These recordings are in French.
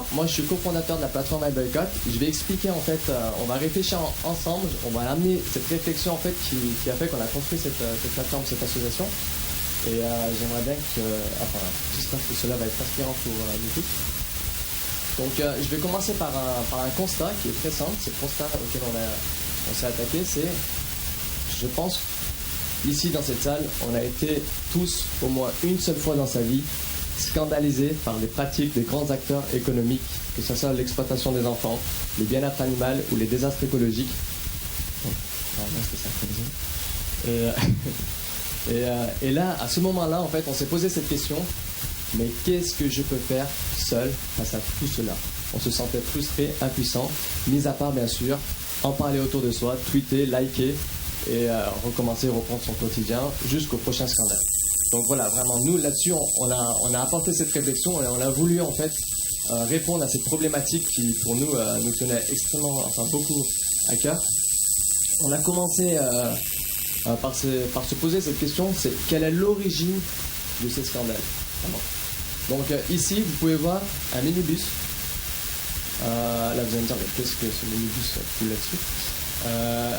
Alors, moi, je suis cofondateur de la plateforme iBoycott. Je vais expliquer, en fait, on va réfléchir ensemble. On va amener cette réflexion, en fait, qui a fait qu'on a construit cette plateforme, cette association. Et j'aimerais bien j'espère que cela va être inspirant pour nous tous. Donc, je vais commencer par un constat qui est très simple. C'est le constat auquel on s'est attaqué. C'est, je pense, ici, dans cette salle, on a été tous, au moins une seule fois dans sa vie, scandalisés par les pratiques des grands acteurs économiques, que ce soit l'exploitation des enfants, le bien-être animal ou les désastres écologiques. Et là, à ce moment-là, en fait, on s'est posé cette question, mais qu'est-ce que je peux faire seul face à tout cela? On se sentait frustré, impuissant, mis à part, bien sûr, en parler autour de soi, tweeter, liker et recommencer, reprendre son quotidien jusqu'au prochain scandale. Donc voilà, vraiment, nous, là-dessus, on a apporté cette réflexion et on a voulu, en fait, répondre à cette problématique qui, pour nous, nous tenait beaucoup à cœur. On a commencé par se poser cette question, c'est quelle est l'origine de ces scandales? Donc ici, vous pouvez voir un minibus. Là, vous allez me dire, mais qu'est-ce que ce minibus fout là-dessus?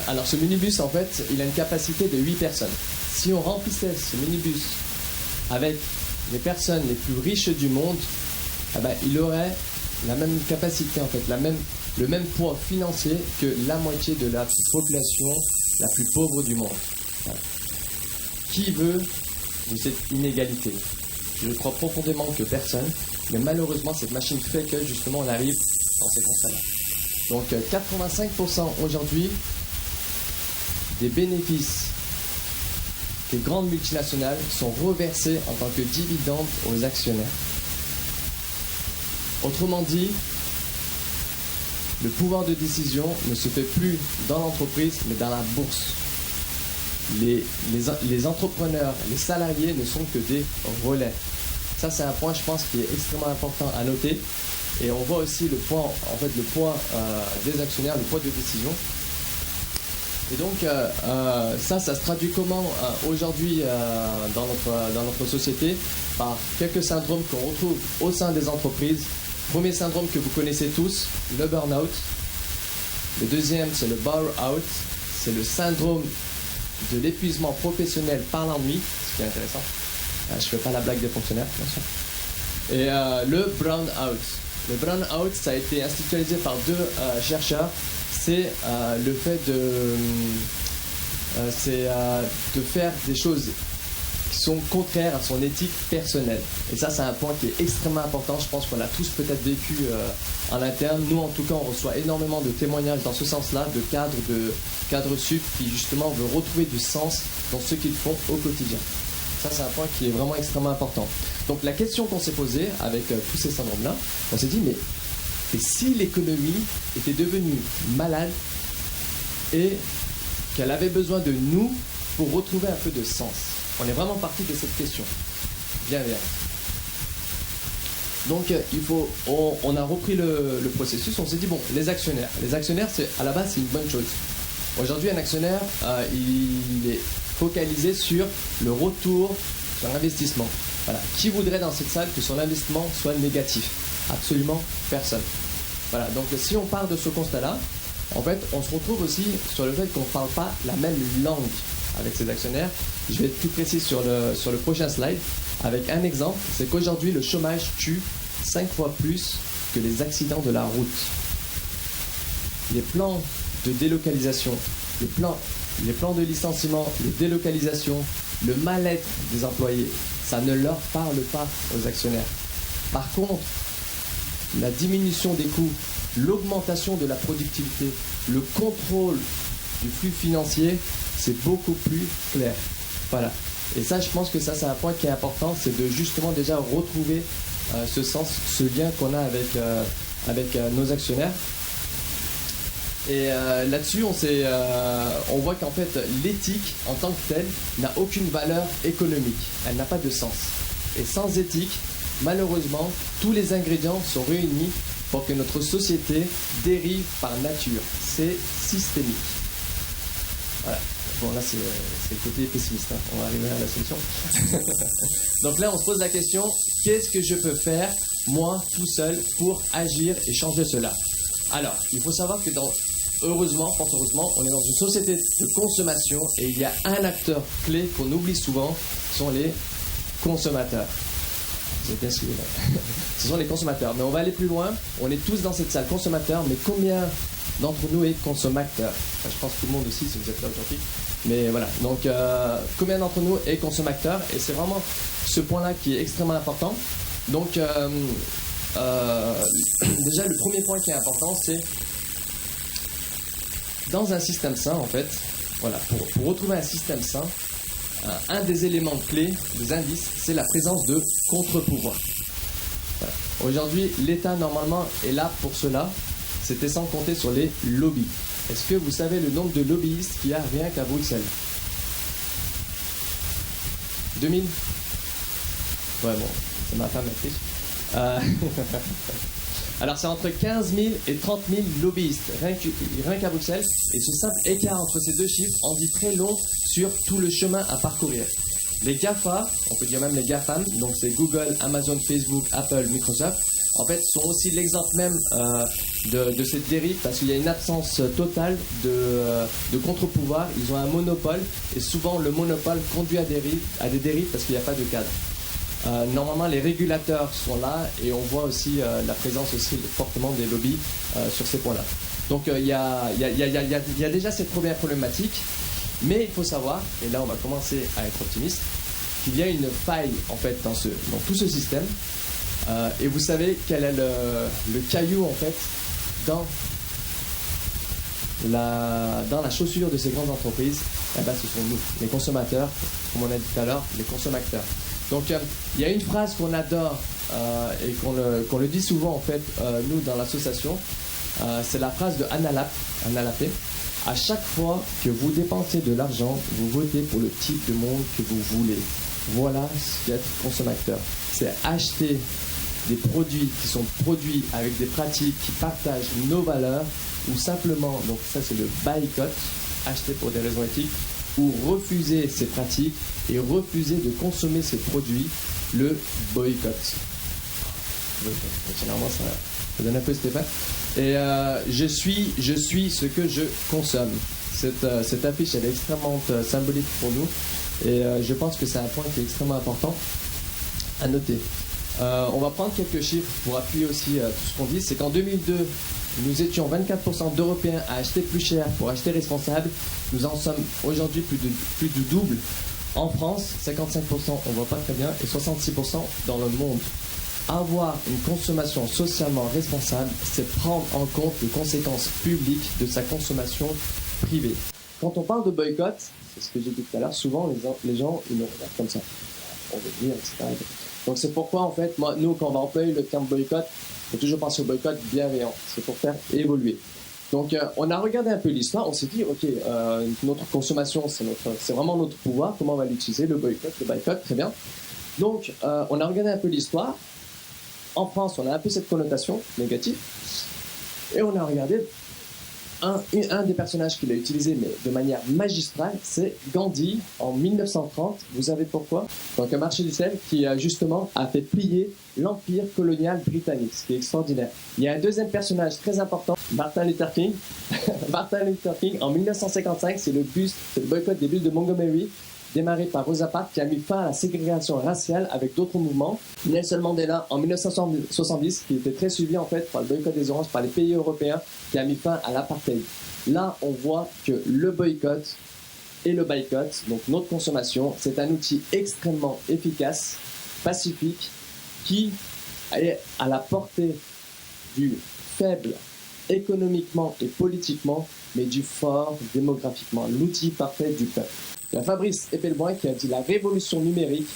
Alors, ce minibus, en fait, il a une capacité de 8 personnes. Si on remplissait ce minibus avec les personnes les plus riches du monde, il aurait la même capacité, en fait, le même poids financier que la moitié de la population la plus pauvre du monde. Voilà. Qui veut de cette inégalité? Je crois profondément que personne, mais malheureusement, cette machine fait que, justement, on arrive dans ces constats-là. Donc, 85% aujourd'hui des bénéfices des grandes multinationales sont reversés en tant que dividendes aux actionnaires. Autrement dit, le pouvoir de décision ne se fait plus dans l'entreprise, mais dans la bourse. Les entrepreneurs, les salariés ne sont que des relais. Ça, c'est un point, je pense, qui est extrêmement important à noter. Et on voit aussi le poids des actionnaires, le poids de décision. Et donc, ça se traduit comment aujourd'hui dans notre société? Par quelques syndromes qu'on retrouve au sein des entreprises. Premier syndrome que vous connaissez tous, le burn-out. Le deuxième, c'est le bore-out. C'est le syndrome de l'épuisement professionnel par l'ennui, ce qui est intéressant. Je ne fais pas la blague des fonctionnaires, bien sûr. Et le burn-out. Le burn-out, ça a été institutionnalisé par deux chercheurs. C'est le fait de faire des choses qui sont contraires à son éthique personnelle. Et ça, c'est un point qui est extrêmement important. Je pense qu'on l'a tous peut-être vécu en interne. Nous, en tout cas, on reçoit énormément de témoignages dans ce sens-là, de cadres sup qui, justement, veulent retrouver du sens dans ce qu'ils font au quotidien. Ça, c'est un point qui est vraiment extrêmement important. Donc, la question qu'on s'est posée avec tous ces syndromes-là, on s'est dit, mais et si l'économie était devenue malade et qu'elle avait besoin de nous pour retrouver un peu de sens? On est vraiment parti de cette question. Bien. Donc, on a repris le processus. On s'est dit, bon, les actionnaires, c'est, à la base, c'est une bonne chose. Aujourd'hui, un actionnaire, il est focalisé sur le retour sur l'investissement. Voilà. Qui voudrait dans cette salle que son investissement soit négatif? Absolument personne. Voilà. Donc, si on part de ce constat-là, en fait, on se retrouve aussi sur le fait qu'on ne parle pas la même langue avec ces actionnaires. Je vais être plus précis sur le prochain slide avec un exemple. C'est qu'aujourd'hui, le chômage tue 5 fois plus que les accidents de la route. Les plans de délocalisation, les plans de licenciement, de délocalisation, le mal-être des employés, ça ne leur parle pas aux actionnaires. Par contre, la diminution des coûts, l'augmentation de la productivité, le contrôle du flux financier, c'est beaucoup plus clair. Voilà. Et ça, je pense que ça, c'est un point qui est important, c'est de justement déjà retrouver ce sens, ce lien qu'on a avec nos actionnaires. Et là-dessus, on voit qu'en fait, l'éthique en tant que telle n'a aucune valeur économique. Elle n'a pas de sens. Et sans éthique, malheureusement, tous les ingrédients sont réunis pour que notre société dérive par nature. C'est systémique. Voilà. Bon, là, c'est le côté pessimiste. Hein. On va arriver à la solution. Donc là, on se pose la question, qu'est-ce que je peux faire, moi, tout seul, pour agir et changer cela? Alors, il faut savoir que heureusement, fort heureusement, on est dans une société de consommation et il y a un acteur clé qu'on oublie souvent, ce sont les consommateurs. Vous êtes bien suivi là. Ce sont les consommateurs. Mais on va aller plus loin. On est tous dans cette salle consommateurs, mais combien d'entre nous est consommateur? Enfin, je pense que tout le monde aussi, si vous êtes là aujourd'hui. Mais voilà. Donc, combien d'entre nous est consommateur? Et c'est vraiment ce point-là qui est extrêmement important. Donc, déjà, le premier point qui est important, c'est dans un système sain, en fait, voilà, pour retrouver un système sain, un des éléments clés, des indices, c'est la présence de contre-pouvoirs. Voilà. Aujourd'hui, l'État, normalement, est là pour cela. C'était sans compter sur les lobbies. Est-ce que vous savez le nombre de lobbyistes qu'il y a rien qu'à Bruxelles? 2000? Ouais, bon, c'est ma femme, la triche. Alors, c'est entre 15 000 et 30 000 lobbyistes, rien qu'à Bruxelles. Et ce simple écart entre ces deux chiffres en dit très long sur tout le chemin à parcourir. Les GAFA, on peut dire même les GAFAM, donc c'est Google, Amazon, Facebook, Apple, Microsoft, en fait, sont aussi l'exemple même de cette dérive parce qu'il y a une absence totale de contre-pouvoir. Ils ont un monopole et souvent le monopole conduit à des dérives parce qu'il n'y a pas de cadre. Normalement, les régulateurs sont là et on voit aussi la présence aussi fortement des lobbies sur ces points-là. Donc, il y a déjà cette première problématique, mais il faut savoir, et là on va commencer à être optimiste, qu'il y a une faille en fait dans tout ce système. Et vous savez quel est le caillou en fait dans la chaussure de ces grandes entreprises? Eh ben, ce sont nous, les consommateurs, comme on a dit tout à l'heure, les consommateurs. Donc il y a une phrase qu'on adore et qu'on le dit souvent en fait, nous dans l'association, c'est la phrase de Anna Lapé. À chaque fois que vous dépensez de l'argent, vous votez pour le type de monde que vous voulez. Voilà ce qu'est être consommateur. C'est acheter des produits qui sont produits avec des pratiques qui partagent nos valeurs ou simplement, donc ça c'est le boycott, acheter pour des raisons éthiques, ou refuser ces pratiques et refuser de consommer ces produits, le boycott. Généralement ça donne un peu cet effet. Et je suis ce que je consomme. Cette affiche elle est extrêmement symbolique pour nous et je pense que c'est un point qui est extrêmement important à noter. On va prendre quelques chiffres pour appuyer aussi tout ce qu'on dit. C'est qu'en 2002, nous étions 24% d'Européens à acheter plus cher pour acheter responsable. Nous en sommes aujourd'hui plus du double. En France, 55%, on ne voit pas très bien, et 66% dans le monde. Avoir une consommation socialement responsable, c'est prendre en compte les conséquences publiques de sa consommation privée. Quand on parle de boycott, c'est ce que j'ai dit tout à l'heure, souvent les gens ils nous regardent comme ça. On veut dire, etc. Donc c'est pourquoi en fait, nous quand on va employer le terme boycott, il faut toujours penser au boycott bienveillant. C'est pour faire évoluer. Donc on a regardé un peu l'histoire, on s'est dit ok, notre consommation c'est vraiment notre pouvoir, comment on va l'utiliser, le boycott, très bien. Donc on a regardé un peu l'histoire. En France, on a un peu cette connotation négative. Et on a regardé un des personnages qu'il a utilisé, mais de manière magistrale, c'est Gandhi, en 1930. Vous savez pourquoi? Donc un marché du sel qui, justement, a fait plier l'empire colonial britannique, ce qui est extraordinaire. Il y a un deuxième personnage très important, Martin Luther King. Martin Luther King, en 1955, c'est le boycott des bus de Montgomery, démarré par Rosa Parks, qui a mis fin à la ségrégation raciale avec d'autres mouvements. Nelson Mandela, en 1970, qui était très suivi en fait par le boycott des oranges par les pays européens, qui a mis fin à l'apartheid. Là, on voit que le boycott et le boycott, donc notre consommation, c'est un outil extrêmement efficace, pacifique, qui est à la portée du faible économiquement et politiquement, mais du fort démographiquement, l'outil parfait du peuple. Il y a Fabrice Epelboin qui a dit « La révolution numérique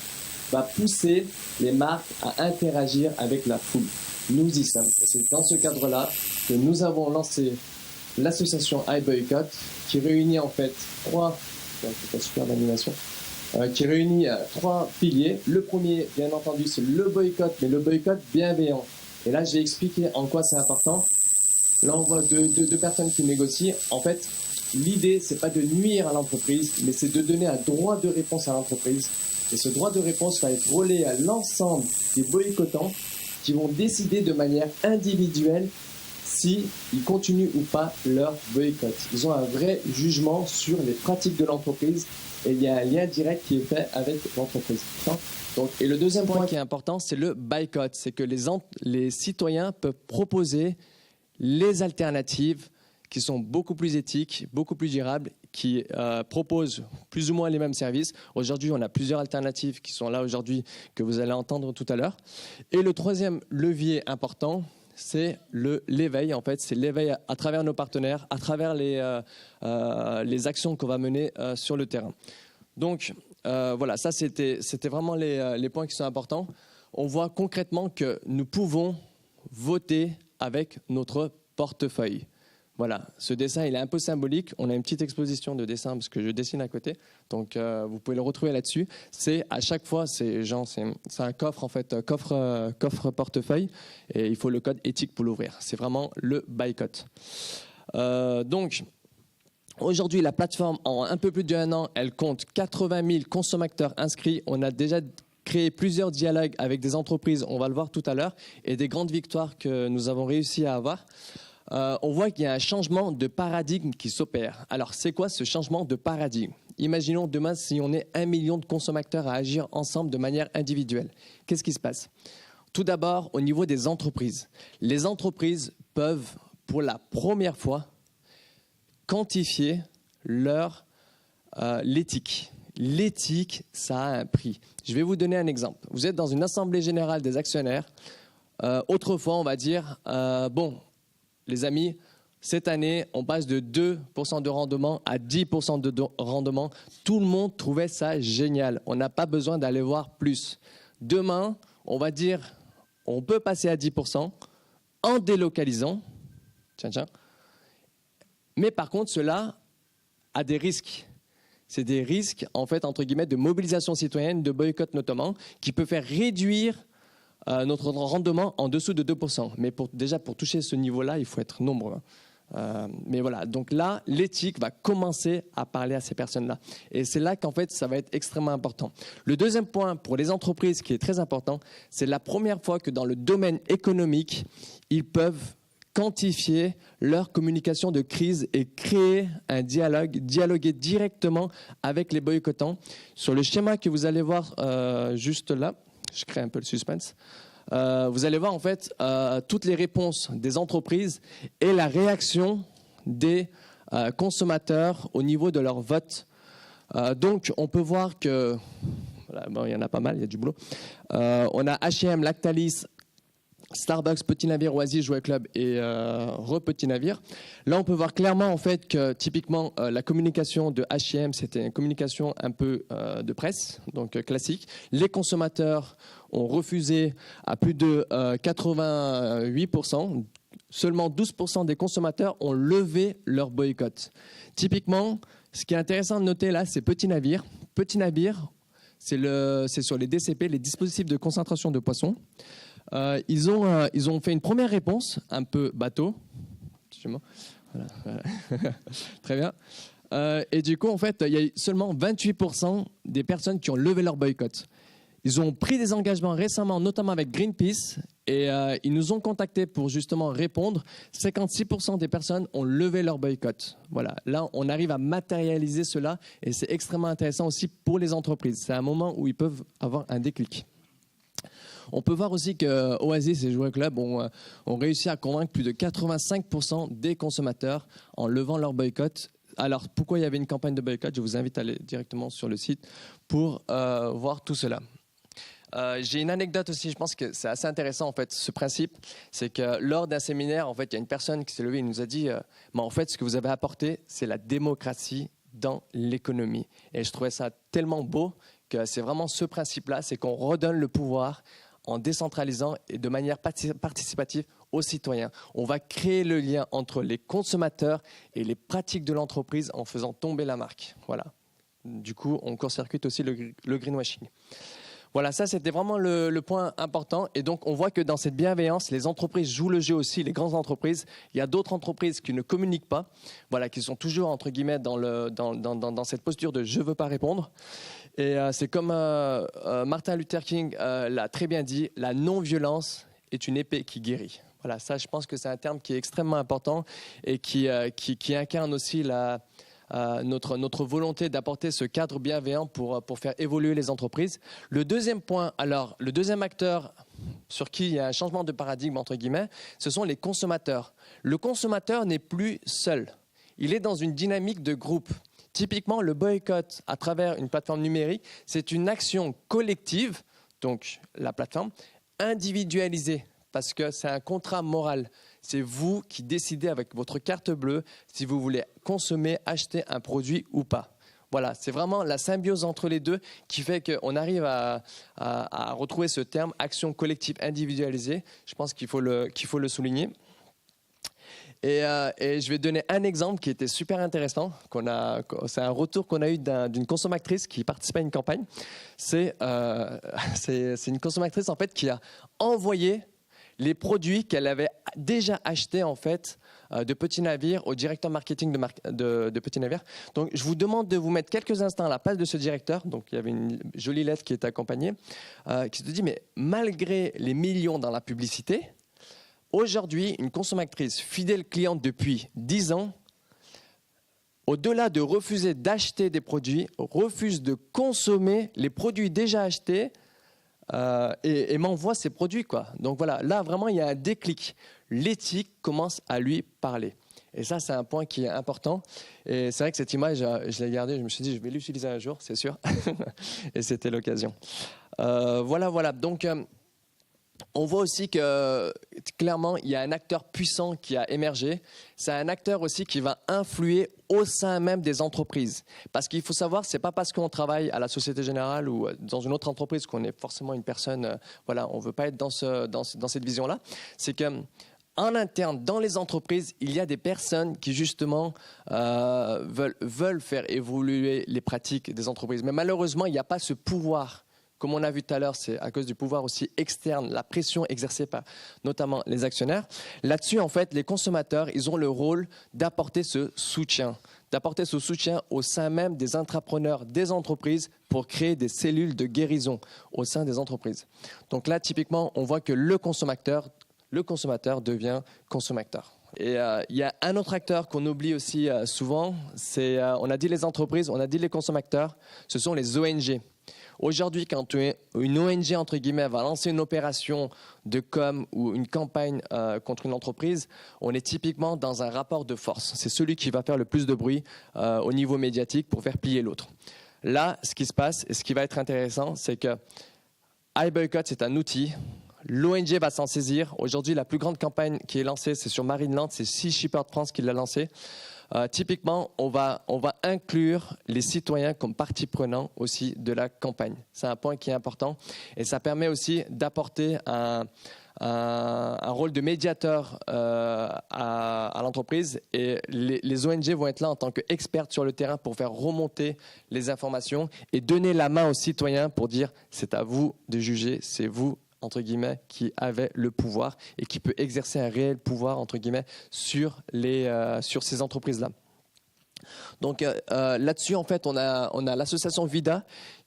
va pousser les marques à interagir avec la foule. » Nous y sommes. C'est dans ce cadre-là que nous avons lancé l'association iBoycott qui réunit en fait trois piliers. Le premier, bien entendu, c'est le boycott, mais le boycott bienveillant. Et là, j'ai expliqué en quoi c'est important. Là, on voit deux personnes qui négocient. En fait, l'idée, c'est pas de nuire à l'entreprise, mais c'est de donner un droit de réponse à l'entreprise. Et ce droit de réponse va être relayé à l'ensemble des boycottants qui vont décider de manière individuelle s'ils continuent ou pas leur boycott. Ils ont un vrai jugement sur les pratiques de l'entreprise et il y a un lien direct qui est fait avec l'entreprise. Donc, et le deuxième point qui est important, c'est le boycott. C'est que les citoyens peuvent proposer les alternatives qui sont beaucoup plus éthiques, beaucoup plus durables, qui proposent plus ou moins les mêmes services. Aujourd'hui, on a plusieurs alternatives qui sont là aujourd'hui, que vous allez entendre tout à l'heure. Et le troisième levier important, c'est l'éveil. En fait, c'est l'éveil à travers nos partenaires, à travers les actions qu'on va mener sur le terrain. Donc, voilà, ça, c'était vraiment les points qui sont importants. On voit concrètement que nous pouvons voter avec notre portefeuille. Voilà, ce dessin, il est un peu symbolique. On a une petite exposition de dessin parce que je dessine à côté. Donc, vous pouvez le retrouver là-dessus. C'est à chaque fois, c'est un coffre, en fait, coffre portefeuille. Et il faut le code éthique pour l'ouvrir. C'est vraiment le boycott. Donc, aujourd'hui, la plateforme, en un peu plus d'1 an, elle compte 80 000 consommateurs inscrits. On a déjà créé plusieurs dialogues avec des entreprises, on va le voir tout à l'heure, et des grandes victoires que nous avons réussi à avoir. On voit qu'il y a un changement de paradigme qui s'opère. Alors, c'est quoi ce changement de paradigme? Imaginons demain si on est 1 million de consommateurs à agir ensemble de manière individuelle. Qu'est-ce qui se passe? Tout d'abord, au niveau des entreprises. Les entreprises peuvent, pour la première fois, quantifier l'éthique. L'éthique, ça a un prix. Je vais vous donner un exemple. Vous êtes dans une assemblée générale des actionnaires. Autrefois, on va dire, bon, les amis, cette année, on passe de 2% de rendement à 10% de rendement. Tout le monde trouvait ça génial. On n'a pas besoin d'aller voir plus. Demain, on va dire, on peut passer à 10% en délocalisant. Tiens. Mais par contre, cela a des risques. C'est des risques, en fait, entre guillemets, de mobilisation citoyenne, de boycott notamment, qui peut faire réduire notre rendement en dessous de 2%. Mais déjà, pour toucher ce niveau-là, il faut être nombreux. Mais voilà, donc là, l'éthique va commencer à parler à ces personnes-là. Et c'est là qu'en fait, ça va être extrêmement important. Le deuxième point pour les entreprises qui est très important, c'est la première fois que dans le domaine économique, ils peuvent quantifier leur communication de crise et créer un dialoguer directement avec les boycottants. Sur le schéma que vous allez voir juste là, je crée un peu le suspense, vous allez voir en fait toutes les réponses des entreprises et la réaction des consommateurs au niveau de leur vote. Donc on peut voir que, voilà, bon, il y en a pas mal, il y a du boulot. On a H&M, Lactalis, Starbucks, Petit Navire, Oasis, Jouet Club et Petit Navire. Là, on peut voir clairement en fait que typiquement la communication de H&M, c'était une communication un peu de presse, donc classique. Les consommateurs ont refusé à plus de 88%. Seulement 12% des consommateurs ont levé leur boycott. Typiquement, ce qui est intéressant de noter là, c'est Petit Navire. Petit Navire, c'est sur les DCP, les dispositifs de concentration de poissons. Ils ont fait une première réponse, un peu bateau. Voilà. Très bien. Et du coup, en fait, il y a seulement 28% des personnes qui ont levé leur boycott. Ils ont pris des engagements récemment, notamment avec Greenpeace, et ils nous ont contactés pour justement répondre. 56% des personnes ont levé leur boycott. Voilà, là, on arrive à matérialiser cela, et c'est extrêmement intéressant aussi pour les entreprises. C'est un moment où ils peuvent avoir un déclic. On peut voir aussi que Oasis et Jouet Club ont réussi à convaincre plus de 85% des consommateurs en levant leur boycott. Alors, pourquoi il y avait une campagne de boycott? Je vous invite à aller directement sur le site pour voir tout cela. J'ai une anecdote aussi, je pense que c'est assez intéressant en fait, ce principe. C'est que lors d'un séminaire, en fait, il y a une personne qui s'est levée et nous a dit mais en fait, ce que vous avez apporté, c'est la démocratie dans l'économie. Et je trouvais ça tellement beau que c'est vraiment ce principe-là, c'est qu'on redonne le pouvoir en décentralisant et de manière participative aux citoyens. On va créer le lien entre les consommateurs et les pratiques de l'entreprise en faisant tomber la marque. Voilà. Du coup, on court-circuite aussi le greenwashing. Voilà, ça c'était vraiment le point important. Et donc on voit que dans cette bienveillance, les entreprises jouent le jeu aussi, les grandes entreprises. Il y a d'autres entreprises qui ne communiquent pas, voilà, qui sont toujours entre guillemets dans cette posture de je veux pas répondre. Et c'est comme Martin Luther King l'a très bien dit, la non-violence est une épée qui guérit. Voilà, ça je pense que c'est un terme qui est extrêmement important et qui incarne aussi notre volonté d'apporter ce cadre bienveillant pour faire évoluer les entreprises. Le deuxième point, alors, le deuxième acteur sur qui il y a un changement de paradigme, entre guillemets, ce sont les consommateurs. Le consommateur n'est plus seul. Il est dans une dynamique de groupe. Typiquement, le boycott à travers une plateforme numérique, c'est une action collective, donc la plateforme, individualisée, parce que c'est un contrat moral. C'est vous qui décidez avec votre carte bleue si vous voulez consommer, acheter un produit ou pas. Voilà, c'est vraiment la symbiose entre les deux qui fait qu'on arrive à retrouver ce terme action collective individualisée. Je pense qu'il faut le souligner. Et je vais donner un exemple qui était super intéressant. C'est un retour qu'on a eu d'une consommatrice qui participait à une campagne. C'est une consommatrice en fait qui a envoyé les produits qu'elle avait déjà achetés en fait de Petit Navire au directeur marketing de Petit Navire. Donc je vous demande de vous mettre quelques instants à la place de ce directeur. Donc il y avait une jolie lettre qui était accompagnée qui se dit mais malgré les millions dans la publicité, aujourd'hui une consommatrice fidèle cliente depuis 10 ans, au-delà de refuser d'acheter des produits, refuse de consommer les produits déjà achetés et m'envoie ses produits, quoi. Donc voilà, là vraiment il y a un déclic. L'éthique commence à lui parler. Et ça, c'est un point qui est important. Et c'est vrai que cette image, je l'ai gardée, je me suis dit, je vais l'utiliser un jour, c'est sûr. Et c'était l'occasion. Voilà. Donc, on voit aussi que clairement, il y a un acteur puissant qui a émergé. C'est un acteur aussi qui va influer au sein même des entreprises. Parce qu'il faut savoir, ce n'est pas parce qu'on travaille à la Société Générale ou dans une autre entreprise qu'on est forcément une personne, voilà, on ne veut pas être dans cette vision-là. C'est qu'en interne, dans les entreprises, il y a des personnes qui justement veulent faire évoluer les pratiques des entreprises. Mais malheureusement, il n'y a pas ce pouvoir. Comme on a vu tout à l'heure, c'est à cause du pouvoir aussi externe, la pression exercée par notamment les actionnaires. Là-dessus, en fait, les consommateurs, ils ont le rôle d'apporter ce soutien au sein même des intrapreneurs, des entreprises, pour créer des cellules de guérison au sein des entreprises. Donc là, typiquement, on voit que le consommateur devient consommateur. Et il y a un autre acteur qu'on oublie aussi souvent, on a dit les entreprises, on a dit les consommateurs, ce sont les ONG. Aujourd'hui, quand une ONG, entre guillemets, va lancer une opération de com ou une campagne contre une entreprise, on est typiquement dans un rapport de force. C'est celui qui va faire le plus de bruit au niveau médiatique pour faire plier l'autre. Là, ce qui se passe et ce qui va être intéressant, c'est que iBoycott, c'est un outil. L'ONG va s'en saisir. Aujourd'hui, la plus grande campagne qui est lancée, c'est sur Marineland. C'est Sea Shepherd France qui l'a lancée. Typiquement, on va inclure les citoyens comme partie prenante aussi de la campagne. C'est un point qui est important et ça permet aussi d'apporter un rôle de médiateur à l'entreprise et les ONG vont être là en tant qu'expertes sur le terrain pour faire remonter les informations et donner la main aux citoyens pour dire c'est à vous de juger, c'est vous entre guillemets, qui avait le pouvoir et qui peut exercer un réel pouvoir, entre guillemets, sur ces entreprises-là. Donc là-dessus, en fait, on a l'association VIDA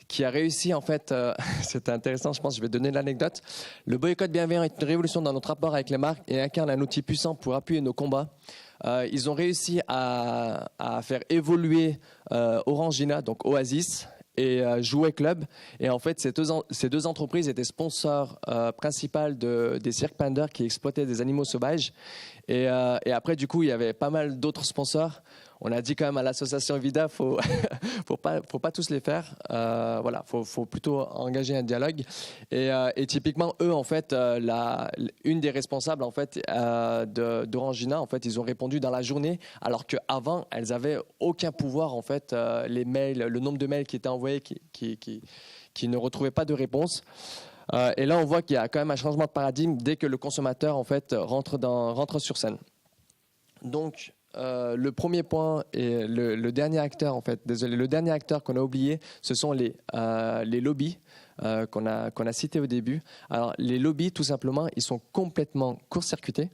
qui a réussi, en fait, c'était intéressant, je pense, je vais donner l'anecdote. Le boycott bienveillant est une révolution dans notre rapport avec les marques et incarne un outil puissant pour appuyer nos combats. Ils ont réussi à faire évoluer Orangina, donc Oasis, et Jouet Club. Et en fait, ces deux entreprises étaient sponsors principales des Cirque Panda qui exploitaient des animaux sauvages. Et après, du coup, il y avait pas mal d'autres sponsors. On a dit quand même à l'association Vida, faut pas tous les faire. Voilà, faut plutôt engager un dialogue. Et typiquement, eux, en fait, une des responsables, en fait, d'Orangina, en fait, ils ont répondu dans la journée, alors qu'avant, elles avaient aucun pouvoir, en fait, les mails, le nombre de mails qui étaient envoyés, qui ne retrouvaient pas de réponse. Et là, on voit qu'il y a quand même un changement de paradigme dès que le consommateur, en fait, rentre sur scène. Donc, le premier point et le dernier acteur, en fait, le dernier acteur qu'on a oublié, ce sont les lobbies. qu'on a cités au début. Alors, les lobbies, tout simplement, ils sont complètement court-circuités.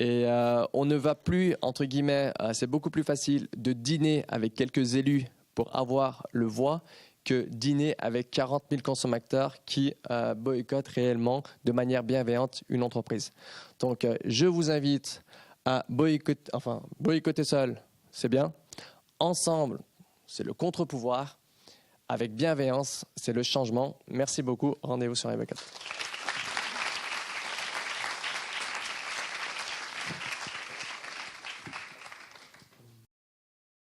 Et on ne va plus, entre guillemets, c'est beaucoup plus facile de dîner avec quelques élus pour avoir le voix que dîner avec 40 000 consommateurs qui boycottent réellement de manière bienveillante une entreprise. Donc, je vous invite à boycotter seul, c'est bien. Ensemble, c'est le contre-pouvoir. Avec bienveillance, c'est le changement. Merci beaucoup. Rendez-vous sur iBoycott.